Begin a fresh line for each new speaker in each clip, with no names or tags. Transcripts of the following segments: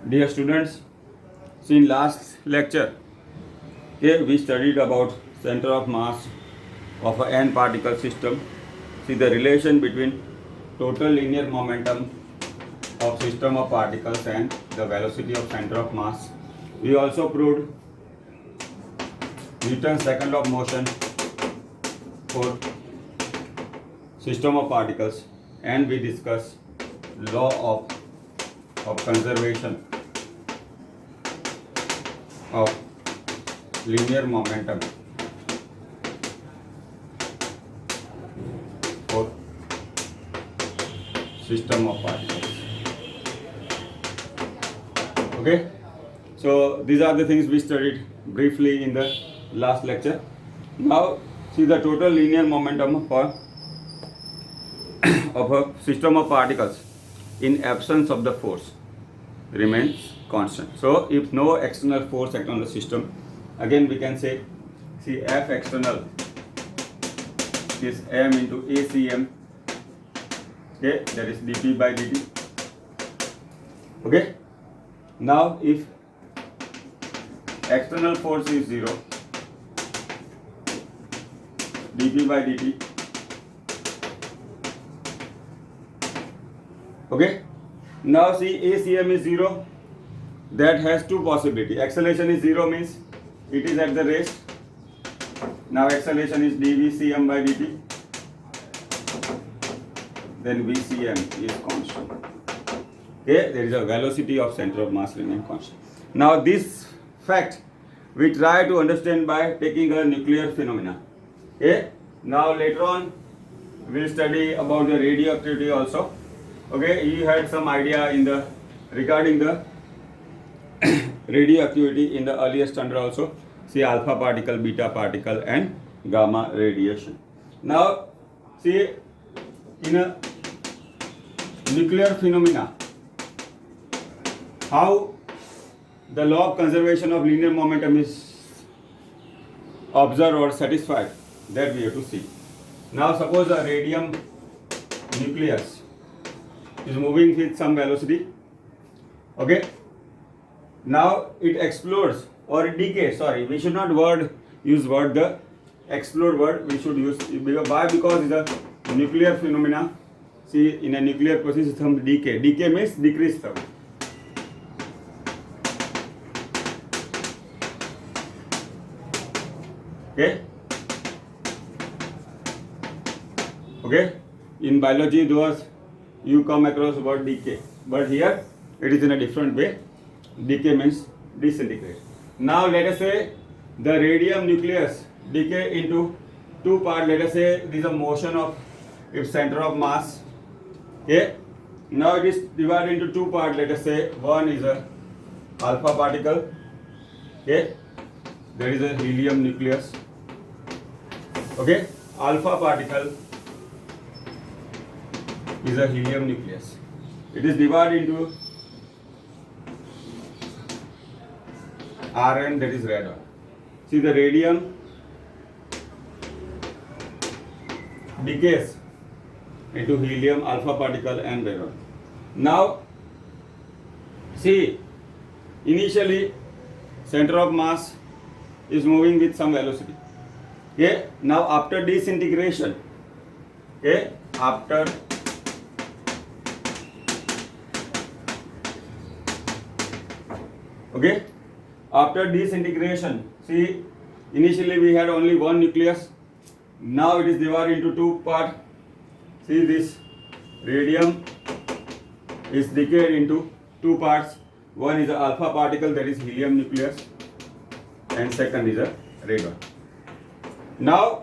Dear students, in last lecture, we studied about center of mass of a n particle system. See the relation between total linear momentum of system of particles and the velocity of center of mass. We also proved Newton's second law of motion for system of particles, and we discussed law of conservation of linear momentum for system of particles. Okay, so these are the things we studied briefly in the last lecture. Now see the total linear momentum for of a system of particles in absence of the force remains constant. So if no external force acts on the system, again we can say, see F external is m into ACM, okay, that is dP by dt. Okay, now if external force is 0, dP by dt. Okay, now see ACM is 0, that has two possibilities. Acceleration is 0 means it is at the rest. Now acceleration is dVCM by dt, then VCM is constant. Okay, there is a velocity of center of mass remain constant. Now this fact we try to understand by taking a nuclear phenomena. Okay, now later on we will study about the radioactivity also. Okay, you had some idea in the regarding the radioactivity in the earlier standard also. See alpha particle, beta particle and gamma radiation. Now see in a nuclear phenomena how the law of conservation of linear momentum is observed or satisfied, that we have to see. Now suppose a radium nucleus is moving with some velocity. Okay, now it explodes or decays. Sorry, we should not use the explode word, we should use why, because it's a nuclear phenomena. See in a nuclear process some decay means decrease term. Okay, in biology those you come across word decay, but here it is in a different way. Decay means disintegrate. Now let us say the radium nucleus decay into two parts. Let us say this is a motion of its center of mass. Okay, now it is divided into two parts. Let us say one is a alpha particle. Okay, there is a helium nucleus. Okay, alpha particle is a helium nucleus. It is divided into Rn, that is radon. See the radium decays into helium, alpha particle and radon. Now see initially center of mass is moving with some velocity. Okay, now after disintegration, okay, after disintegration, see initially we had only one nucleus, now it is divided into two parts. See this radium is decayed into two parts. One is a alpha particle, that is helium nucleus, and second is a radon. Now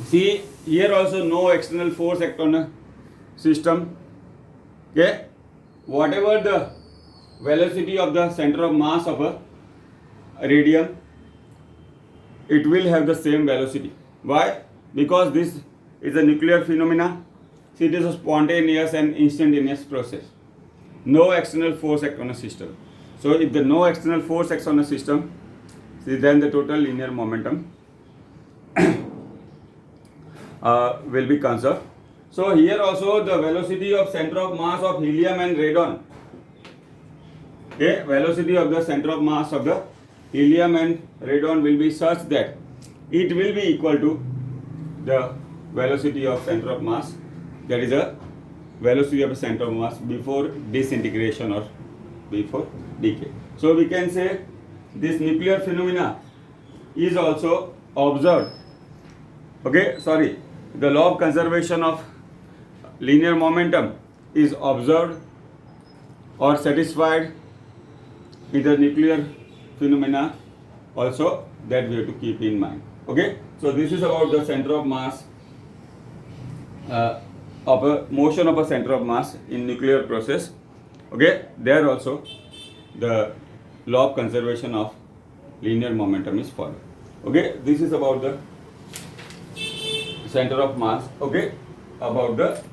see here also no external force act on a system. Okay, whatever the velocity of the center of mass of a radium, it will have the same velocity. Why? Because this is a nuclear phenomena. See, it is a spontaneous and instantaneous process. No external force act on a system. So if the no external force acts on a system, see then the total linear momentum will be conserved. So here also the velocity of center of mass of helium and radon Okay, velocity of the center of mass of the helium and radon will be such that it will be equal to the velocity of center of mass, that is a velocity of the center of mass before disintegration or before decay. So we can say this nuclear phenomena is also observed. Okay, sorry, the law of conservation of linear momentum is observed or satisfied in the nuclear phenomena also, that we have to keep in mind. Okay, so this is about the center of mass, of a motion of a center of mass in nuclear process. Okay, there also the law of conservation of linear momentum is followed. Okay, this is about the center of mass. Okay, about the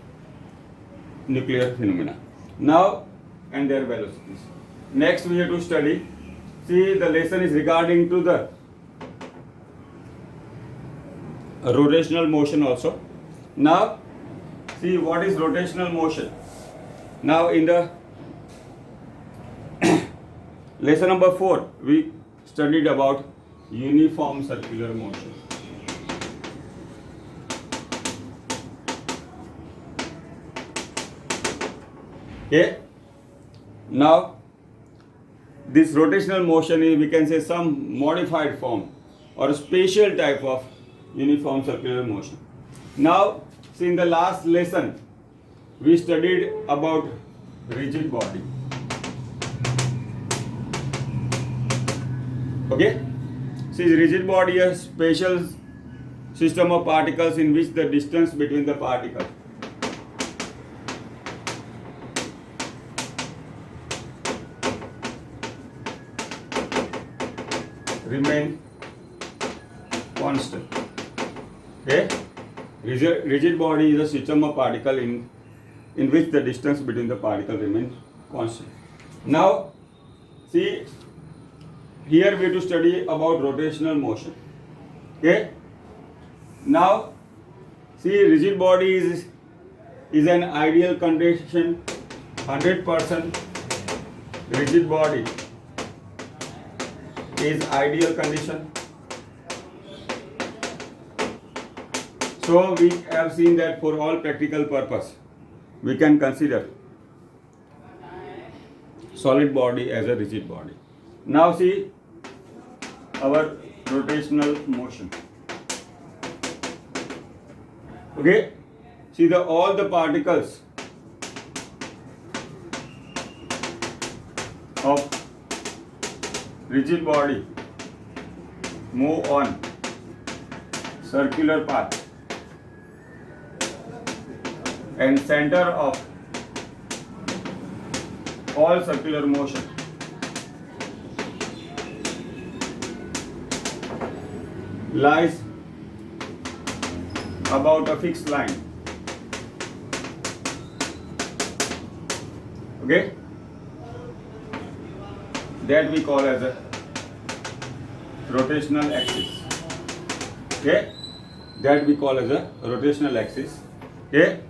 nuclear phenomena. Now, and their velocities. Next we have to study, see, the lesson is regarding to the rotational motion also. Now see what is rotational motion. Now in the lesson number 4 we studied about uniform circular motion. Okay, now this rotational motion is, we can say, some modified form or a special type of uniform circular motion. Now see, in the last lesson we studied about rigid body. Okay, see, rigid body is a special system of particles in which the distance between the particles remain constant. Okay, rigid body is a system of particle in which the distance between the particle remains constant. Now see, here we have to study about rotational motion. Okay, now see, rigid body is an ideal condition. 100% rigid body is ideal condition. So we have seen that for all practical purpose we can consider solid body as a rigid body. Now see our rotational motion. Okay, see, all the particles of rigid body move on circular path, and center of all circular motion lies about a fixed line. Okay, that we call as a rotational axis. Okay, that we call as a rotational axis. Okay,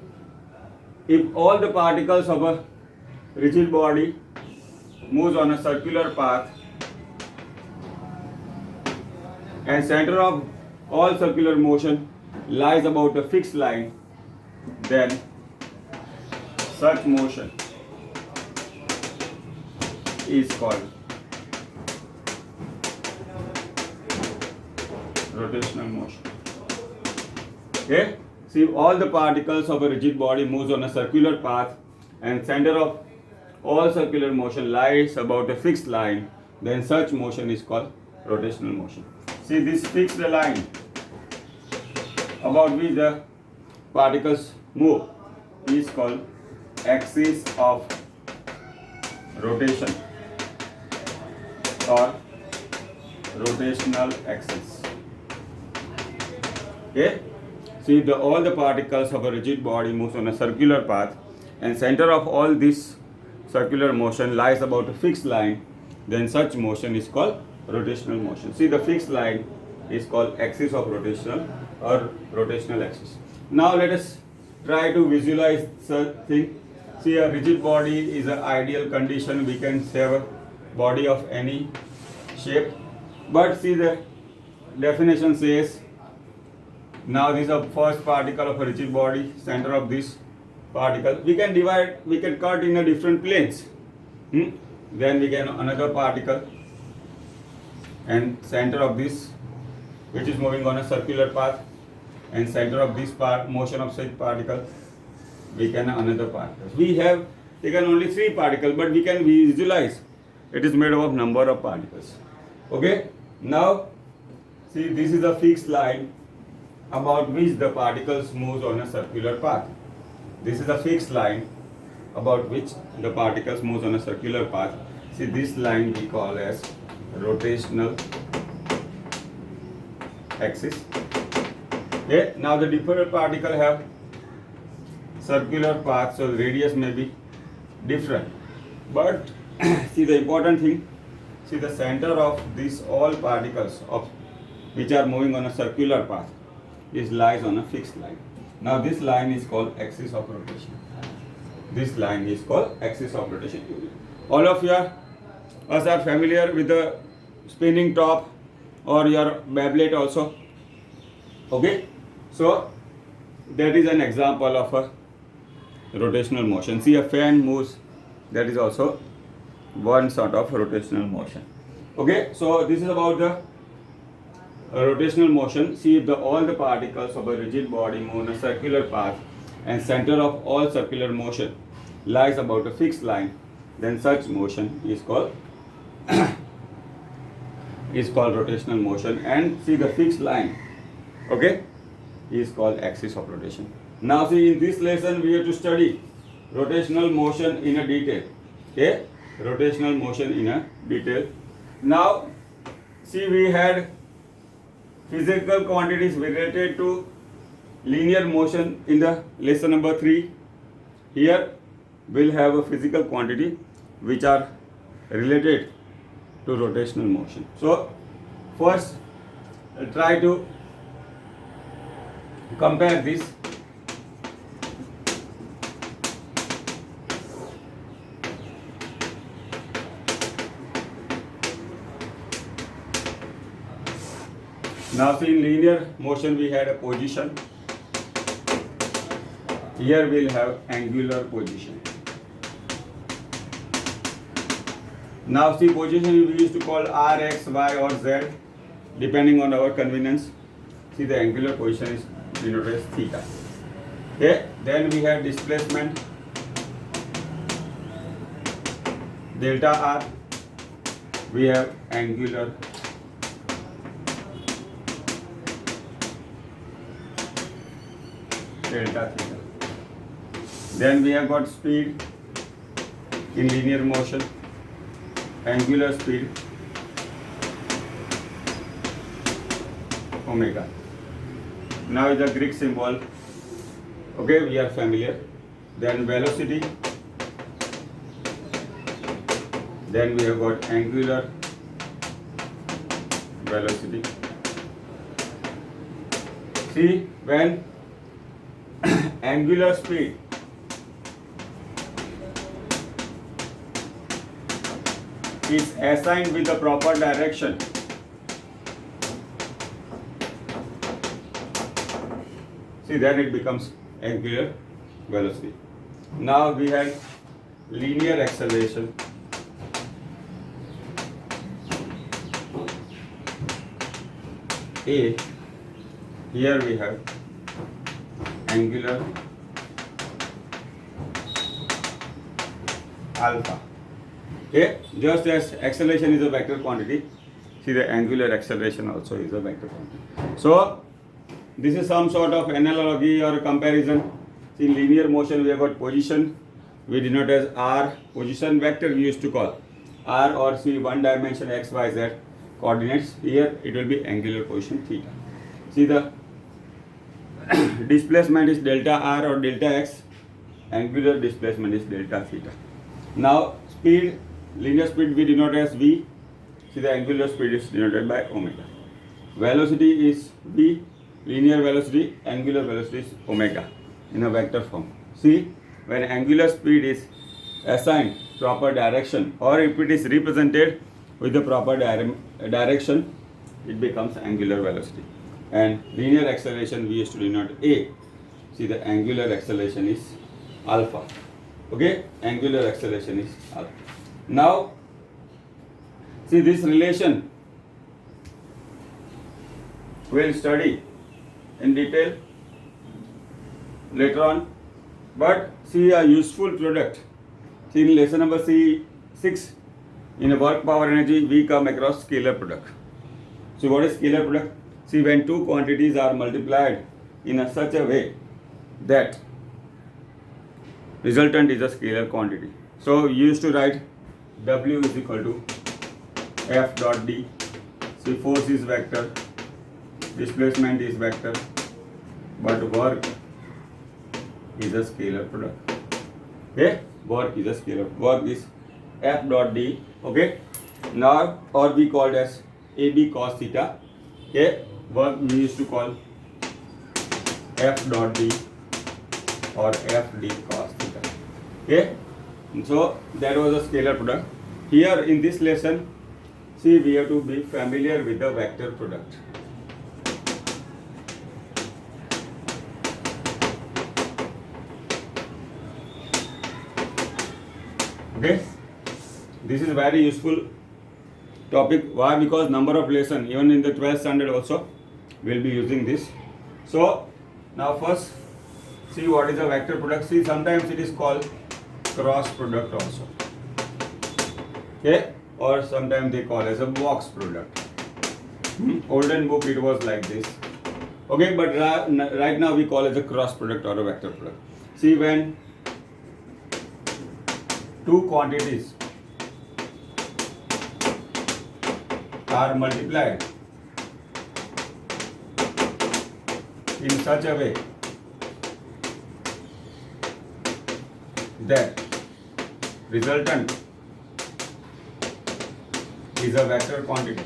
if all the particles of a rigid body moves on a circular path and center of all circular motion lies about a fixed line, then such motion is called rotational motion. Okay, see, all the particles of a rigid body moves on a circular path and center of all circular motion lies about a fixed line, then such motion is called rotational motion. See, this fixed line about which the particles move is called axis of rotation or rotational axis. Okay, see, all the particles of a rigid body moves on a circular path and center of all this circular motion lies about a fixed line, then such motion is called rotational motion. See, the fixed line is called axis of rotational or rotational axis. Now let us try to visualize such thing. See, a rigid body is an ideal condition. We can have body of any shape. But see the definition says, now this is the first particle of a rigid body, center of this particle. We can divide, we can cut in a different planes. Then we get another particle and center of this, which is moving on a circular path, and center of this part, motion of such particle, we can another particle. We have taken only 3 particles, but we can visualize it is made up of number of particles. Okay, now see, this is a fixed line about which the particles moves on a circular path. This is a fixed line about which the particles moves on a circular path. See, this line we call as rotational axis. Okay, now the different particle have circular path, so the radius may be different. But see, the important thing, see the center of these all particles of which are moving on a circular path is lies on a fixed line. Now this line is called axis of rotation. This line is called axis of rotation. All of you are familiar with the spinning top or your Beyblade also. Okay, so that is an example of a rotational motion. See, a fan moves, that is also one sort of rotational motion. Okay, so this is about the rotational motion. See, if all the particles of a rigid body move on a circular path and center of all circular motion lies about a fixed line, then such motion is called rotational motion. And see, the fixed line, okay, is called axis of rotation. Now see, in this lesson we have to study rotational motion in a detail. Okay, rotational motion in a detail. Now see, we had physical quantities related to linear motion in the lesson number 3. Here we'll have a physical quantity which are related to rotational motion. So first try to compare this. Now see, in linear motion we had a position. Here we'll have angular position. Now see, position we used to call R, X, Y or Z depending on our convenience. See, the angular position is denoted as theta. Okay, then we have displacement delta R. We have angular delta theta. Then we have got speed in linear motion, angular speed omega. Now is the Greek symbol. Okay, we are familiar. Then velocity. Then we have got angular velocity. See, when angular speed is assigned with the proper direction, see, then it becomes angular velocity. Now we have linear acceleration. A, here we have angular alpha. Okay, just as acceleration is a vector quantity, see, the angular acceleration also is a vector quantity. So this is some sort of analogy or comparison. See, in linear motion we have got position, we denote as R, position vector we used to call R, or see, one dimension x, y, z coordinates. Here it will be angular position theta. See, the displacement is delta R or delta x, angular displacement is delta theta. Now speed, linear speed we denote as v. See, the angular speed is denoted by omega. Velocity is v, linear velocity, angular velocity is omega in a vector form. See, when angular speed is assigned proper direction, or if it is represented with the proper direction, it becomes angular velocity. And linear acceleration we used to denote A. See, the angular acceleration is alpha. Okay, angular acceleration is alpha. Now, see this relation we'll study in detail later on. But see a useful product. See in lesson number C6, in a work power energy, we come across scalar product. So what is scalar product? See, when two quantities are multiplied in such a way that resultant is a scalar quantity. So you used to write W is equal to F dot D. See, force is vector, displacement is vector, but work is a scalar product. Okay, work is a scalar. Work is F dot D. Okay, now or we called as AB cos theta. Okay, work we used to call F dot D or FD cos theta. Okay, so that was a scalar product. Here in this lesson, see, we have to be familiar with the vector product. Okay, this is a very useful topic. Why? Because number of lesson, even in the 12th standard also, we'll be using this. So now first, see what is a vector product. See, sometimes it is called cross product also. Okay, or sometimes they call as a box product. Olden book it was like this. Okay, but right now we call it a cross product or a vector product. See, when two quantities are multiplied in such a way that resultant is a vector quantity,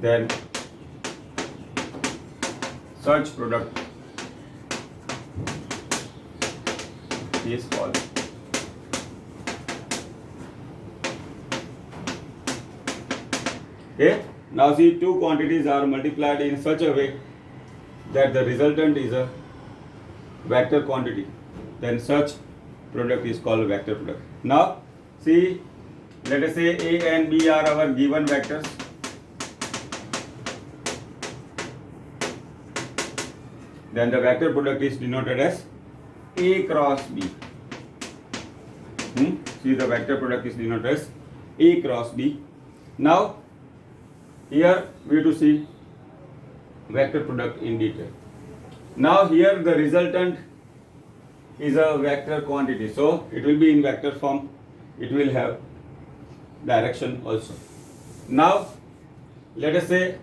then such product is called okay. Now see, two quantities are multiplied in such a way that the resultant is a vector quantity, then such product is called vector product. Now see, let us say A and B are our given vectors. Then the vector product is denoted as A cross B. See, the vector product is denoted as A cross B. Now here we have to see vector product in detail. Now here the resultant is a vector quantity, so it will be in vector form. It will have direction also. Now let us say,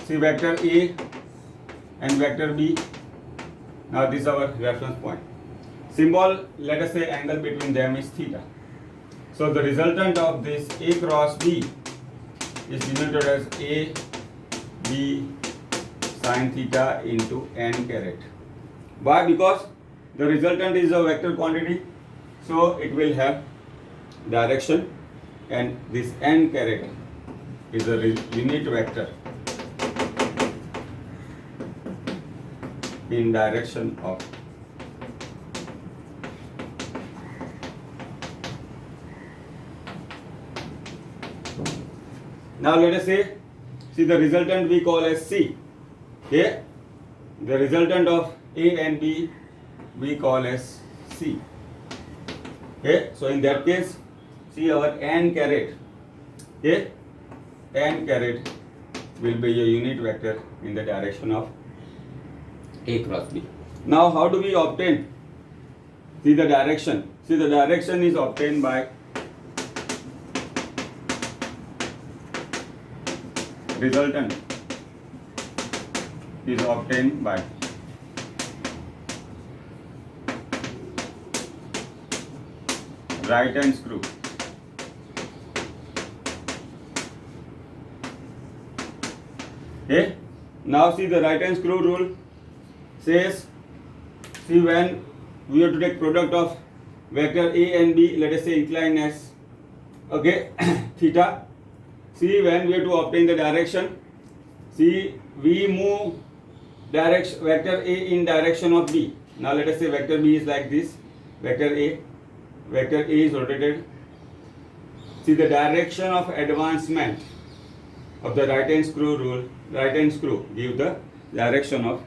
see vector A and vector B. Now this is our reference point. Symbol, let us say angle between them is theta. So the resultant of this A cross B is denoted as A B sin theta into n caret. Why? Because the resultant is a vector quantity, so it will have direction, and this n caret is a unit vector in direction of now let us say, see the resultant we call as C. Okay, the resultant of A and B we call as C. Okay, so in that case, see our n caret. Okay, n caret will be a unit vector in the direction of A cross B. Now how do we obtain, see the direction? See, the direction is obtained by resultant is obtained by right hand screw. Okay, now see the right hand screw rule says See, when we have to take product of vector A and B, let us say inclined as, okay, theta. See, when we have to obtain the direction, see, we move direction vector A in direction of B. Now let us say vector B is like this, vector A is rotated. See, the direction of advancement of the right hand screw rule, right hand screw give the direction of,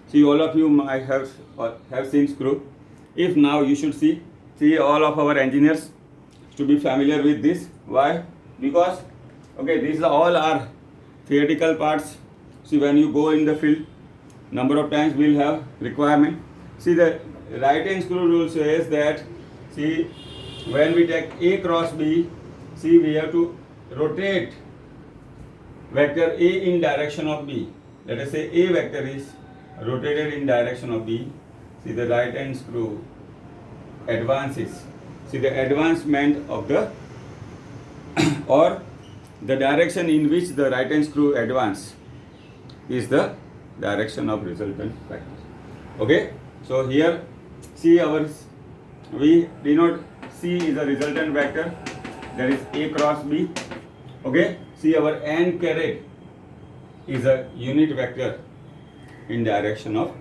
see, all of you might have seen screw. If now you should see all of our engineers to be familiar with this. Why? Because, okay, these all are theoretical parts. See, when you go in the field, number of times we'll have requirement. See, the right hand screw rule says that, see, when we take A cross B, see, we have to rotate vector A in direction of B. Let us say A vector is rotated in direction of B. See, the right hand screw advances. See, the advancement of the or the direction in which the right hand screw advance is the direction of resultant vector. Okay, so here see, we denote C is a resultant vector, that is A cross B. Okay, see, our n caret is a unit vector in direction of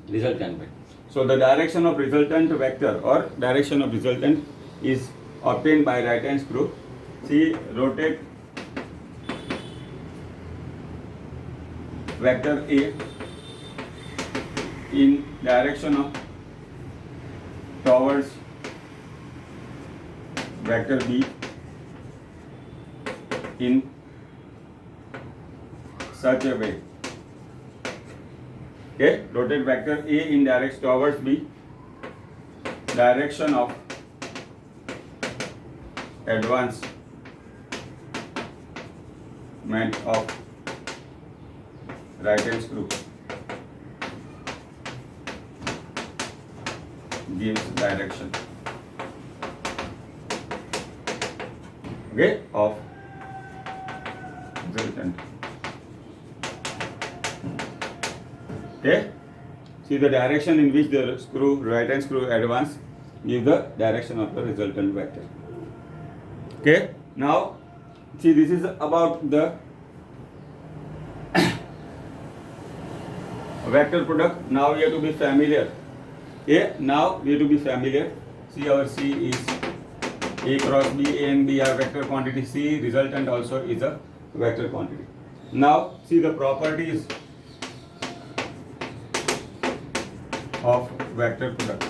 resultant vector. So the direction of resultant vector or direction of resultant is obtained by right hand screw. See, rotate vector A in direction of towards vector B in such a way. Okay, rotate vector A in direction towards B, direction of advancement of right hand screw gives direction, okay, of resultant. Okay, see, the direction in which the right hand screw advance gives the direction of the resultant vector. Okay, now see, this is about the vector product. Now we have to be familiar. Okay, now we have to be familiar. See, our C is A cross B, A and B are vector quantity. C resultant also is a vector quantity. Now see the properties of vector product.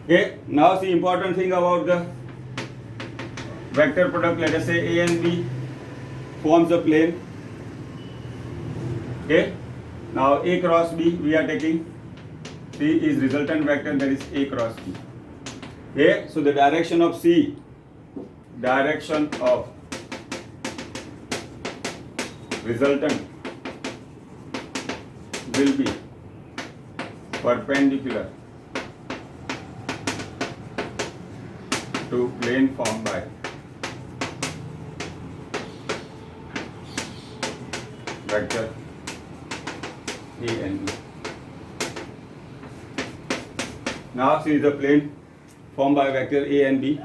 Okay, now see, important thing about the vector product, let us say A and B forms a plane. Okay, now A cross B we are taking, C is resultant vector, that is A cross B. Okay, so the direction of C, direction of resultant will be perpendicular to plane formed by vector A and B. Now see the plane formed by vector A and B.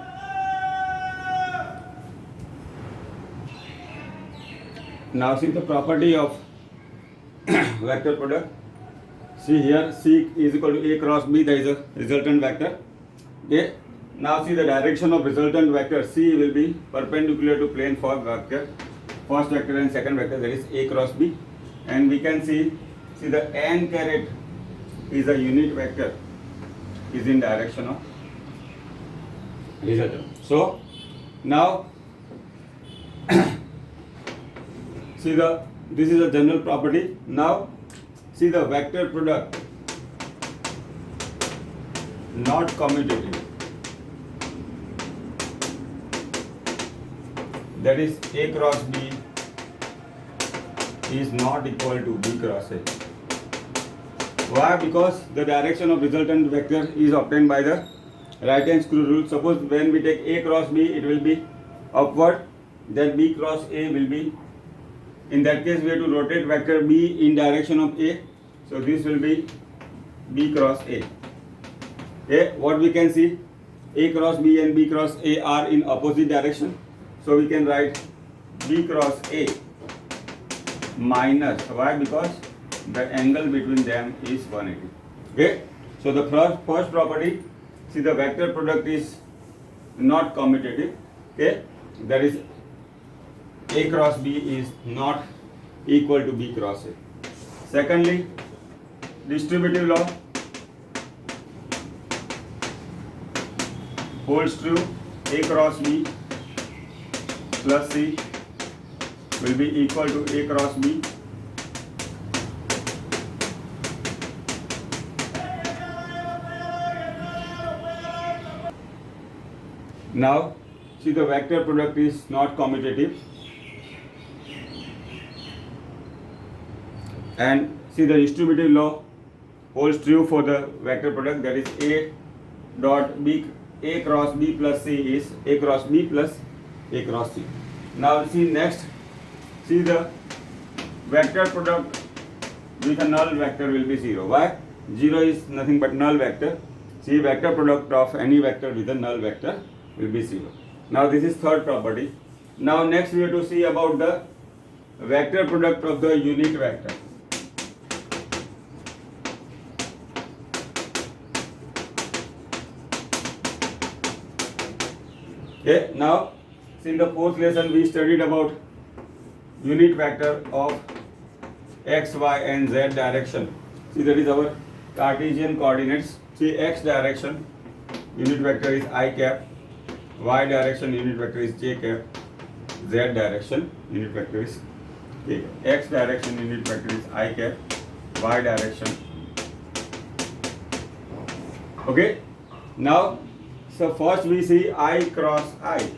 Now see the property of vector product. See here, C is equal to A cross B, that is a resultant vector. Okay. Now see the direction of resultant vector, C will be perpendicular to plane for vector, first vector and second vector, that is A cross B. And we can see the n caret is a unit vector, is in direction of resultant. So now see this is a general property. Now see the vector product not commutative, that is A cross B is not equal to B cross A. Why? Because the direction of resultant vector is obtained by the right hand screw rule. Suppose when we take A cross B, it will be upward, then B cross A will be in that case we have to rotate vector B in direction of A. So this will be B cross A. Okay, what we can see, A cross B and B cross A are in opposite direction. So we can write B cross A minus, why? Because the angle between them is 180. Okay, so the first property, see the vector product is not commutative. Okay, that is A cross B is not equal to B cross A. Secondly, distributive law holds true. A cross B plus C will be equal to A cross B now. See the vector product is not commutative, and see the distributive law holds true for the vector product, that is A dot B, A cross B plus C is A cross B plus A cross C. Now see next, see the vector product with a null vector will be 0. Why? 0 is nothing but null vector. See vector product of any vector with a null vector will be 0. Now this is third property. Now next we have to see about the vector product of the unit vector. Okay, now in the fourth lesson we studied about unit vector of x, y and z direction. See that is our Cartesian coordinates. See x direction unit vector is I cap, y direction unit vector is j cap, z direction unit vector is k cap. X direction unit vector is I cap, y direction. Okay, now so first we see I cross I.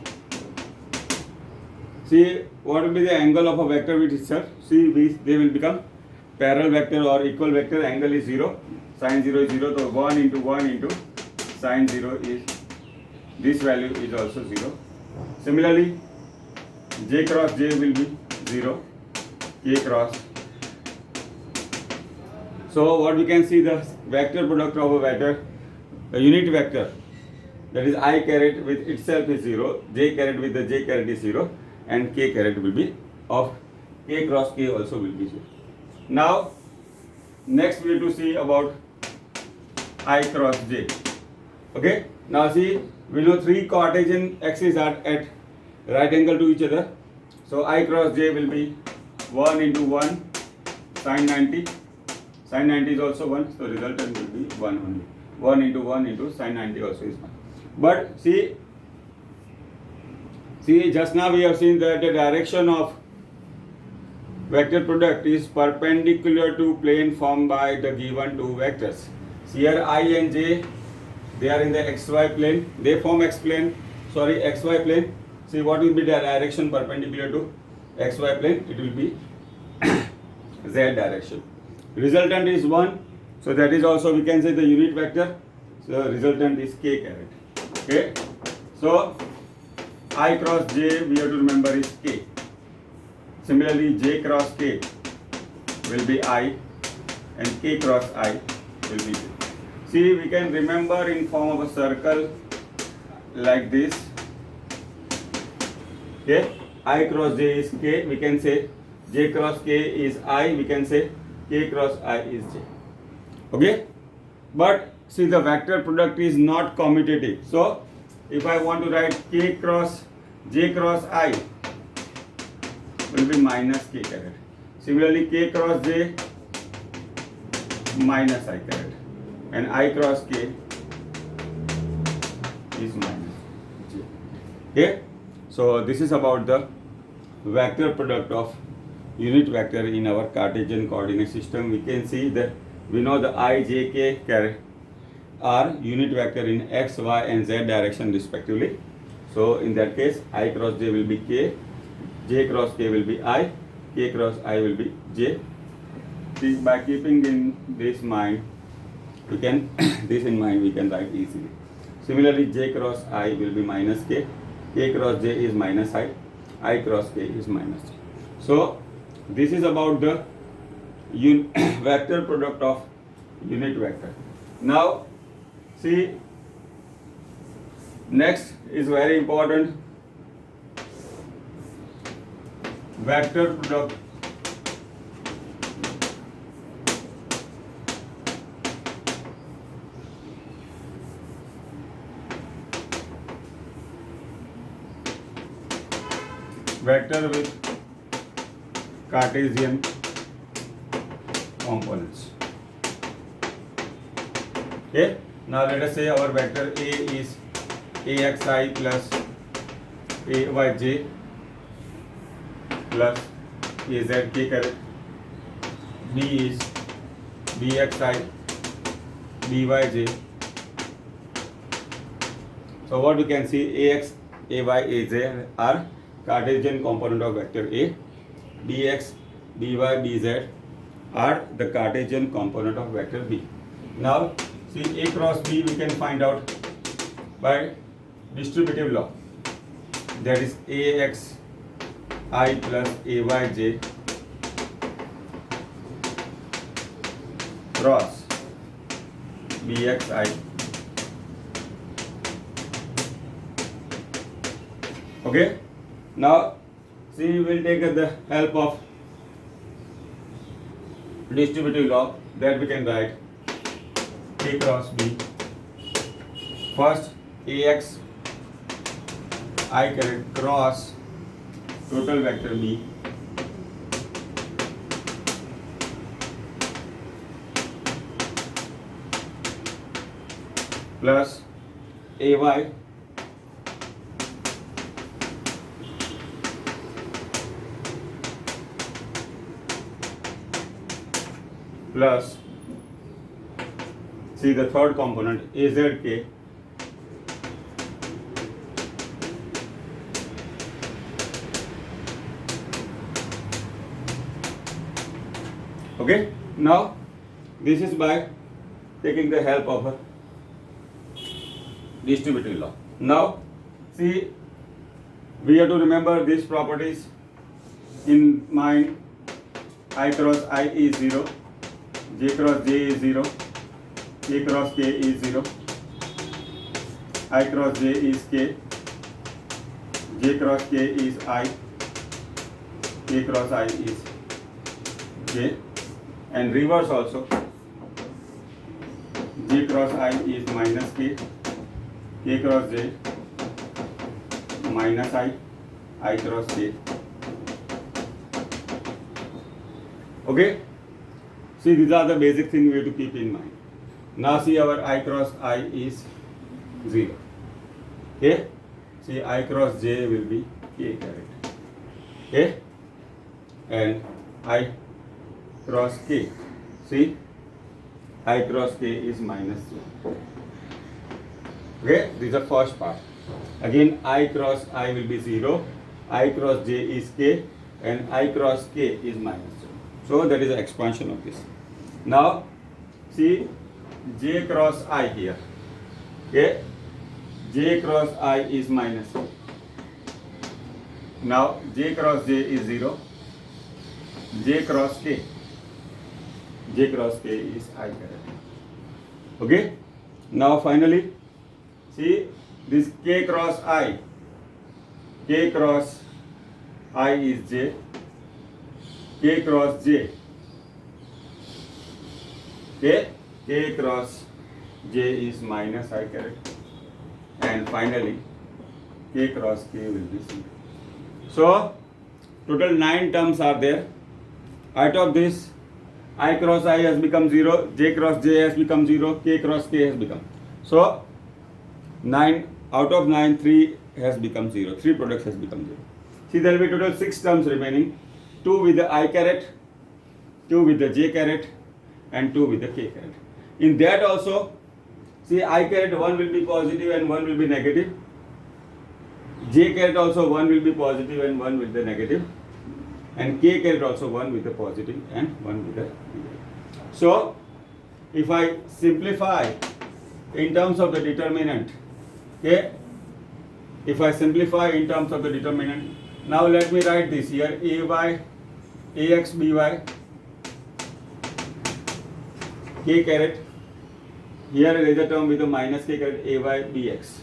See what will be the angle of a vector with itself. See they will become parallel vector or equal vector. Angle is 0, sin 0 is 0, so 1 into 1 into sin 0 is, this value is also 0. Similarly, j cross j will be 0, k cross. So what we can see, the vector product of a vector, a unit vector, that is I caret with itself is 0, j caret with the j caret is 0, and k caret will be of k cross k also will be 0. Now next we have to see about I cross j. Okay, now see we know three Cartesian axes are at right angle to each other. So I cross j will be 1 into 1 sin 90. Sin 90 is also 1, so resultant will be 1 only. 1 into 1 into sin 90 also is 1. But see just now we have seen that the direction of vector product is perpendicular to plane formed by the given two vectors. Here I and j, they are in the xy plane, they form xy plane. See what will be the direction perpendicular to xy plane? It will be z direction. Resultant is 1, so that is also we can say the unit vector. So resultant is k caret. Okay, so I cross j we have to remember is k. Similarly, j cross k will be I and k cross I will be j. See, we can remember in form of a circle like this. Okay, I cross j is k, we can say j cross k is I, we can say k cross I is j. Okay, but see the vector product is not commutative. So if I want to write k cross j cross I will be minus k caret. Similarly, k cross j minus I caret, and I cross k is minus j. Okay, so this is about the vector product of unit vector in our Cartesian coordinate system. We can see that we know the I, j, k caret are unit vector in x, y and z direction respectively. So in that case, I cross j will be k, j cross k will be I, k cross I will be j. See, by keeping in this mind, we can this in mind we can write easily. Similarly, j cross I will be minus k cross j is minus I cross k is minus j. So This is about the vector product of unit vector. Now see, next is very important, vector product vector with Cartesian components. Okay, now let us say our vector A is axi plus ayj plus azk caret. B is bxi byj. So what we can see, ax, ay, az are Cartesian component of vector A. Bx, by, bz are the Cartesian component of vector B. Now see, A cross B we can find out by distributive law, that is ax I plus ayj cross bxi. Okay, now see, we will take the help of distributive law, that we can write A cross B. First ax I caret cross total vector B plus ay plus, see the third component, azk okay. Now this is by taking the help of a distributive law. Now see, we have to remember these properties in mind. I cross I is 0, j cross j is 0, k cross k is 0, I cross j is k, j cross k is I, k cross I is j, and reverse also, j cross I is minus k, k cross j minus I cross k. Okay, see, these are the basic things we have to keep in mind. Now see, our I cross I is 0. Okay, see, I cross j will be k caret. Okay, and I cross k, see, I cross k is minus 0. Okay, this is the first part. Again, I cross I will be 0, I cross j is k, and I cross k is minus 0. So that is the expansion of this. Now see, j cross I here. Okay, j cross I is minus 0. Now j cross j is 0, j cross k is I caret. Okay, now finally see, this k cross I is j, k cross j, k cross j is minus I caret, and finally k cross k will be 0. So total 9 terms are there. Out of this, I cross I has become 0, j cross j has become 0, k cross k has become. So 9 out of 9, 3 has become 0. 3 products has become 0. See, there will be total 6 terms remaining. 2 with the I caret, 2 with the j caret, and 2 with the k caret. In that also, see, I caret 1 will be positive and 1 will be negative. J caret also 1 will be positive and 1 with the negative. And k caret also 1 with the positive and 1 with the negative. So, if I simplify in terms of the determinant, okay, if I simplify in terms of the determinant, now let me write this here, ay ax by k caret. Here there is a term with a minus k caret a by bx.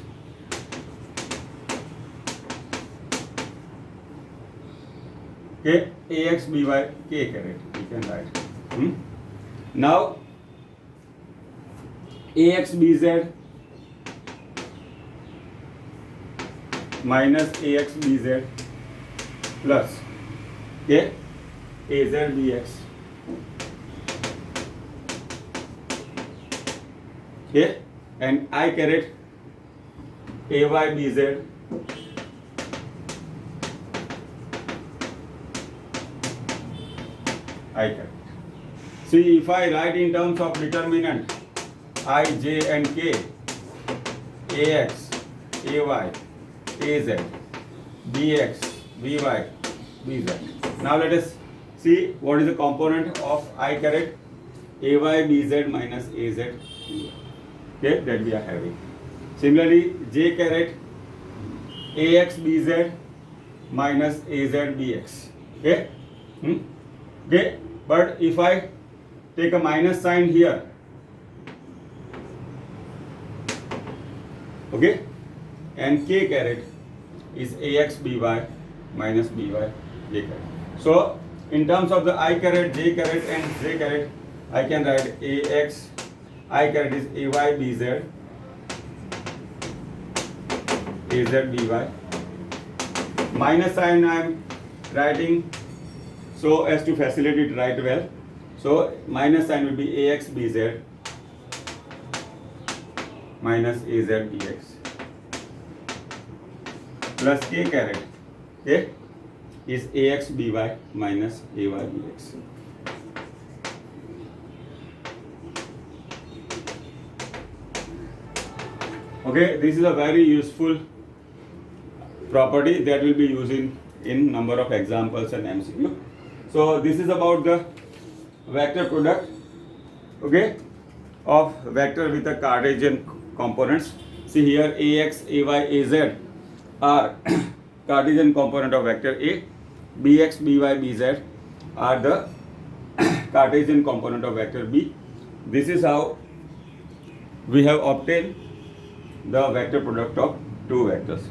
Okay, ax by k caret we can write. Now ax bz minus ax bz plus okay az bx. Okay, and I caret ay bz I caret. See, if I write in terms of determinant I, j and k, ax, ay, az, bx, by, bz. Now let us see what is the component of I caret ay bz minus az by. Okay, that we are having. Similarly, j caret ax bz minus az bx. Okay, okay. But if I take a minus sign here, okay, and k caret is ax by minus by j caret. So in terms of the I caret, j caret and j caret, I can write ax, I caret is ay bz, az by. Minus sign I am writing so as to facilitate it right well. So minus sign will be ax bz minus az bx plus k caret, okay, is ax by minus ay bx. Okay, this is a very useful property that will be used in number of examples and MCQ. So this is about the vector product, okay, of vector with the Cartesian components. See here ax, ay, az are Cartesian component of vector A, bx, by, bz are the Cartesian component of vector B. This is how we have obtained the vector product of two vectors.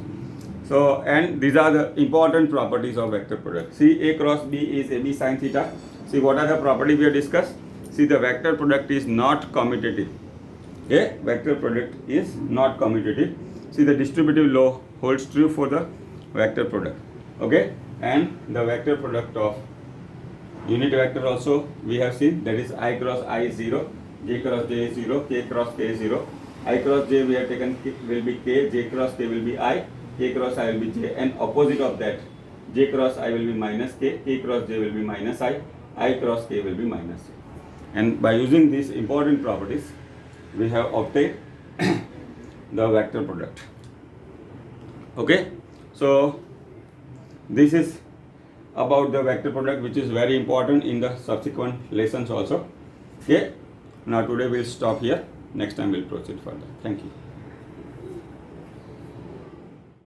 So, and these are the important properties of vector product. See, A cross B is AB sin theta. See, what are the properties we have discussed? See, the vector product is not commutative. Okay, vector product is not commutative. See, the distributive law holds true for the vector product. Okay, and the vector product of unit vector also we have seen, that is I cross I is 0, J cross J is 0, K cross K is 0. I cross J we have taken will be K, J cross K will be I, K cross I will be J, and opposite of that, J cross I will be minus K, K cross J will be minus I cross K will be minus J. And by using these important properties, we have obtained the vector product. Okay, so this is about the vector product, which is very important in the subsequent lessons also. Okay, now today we'll stop here. Next time we'll proceed further. Thank you.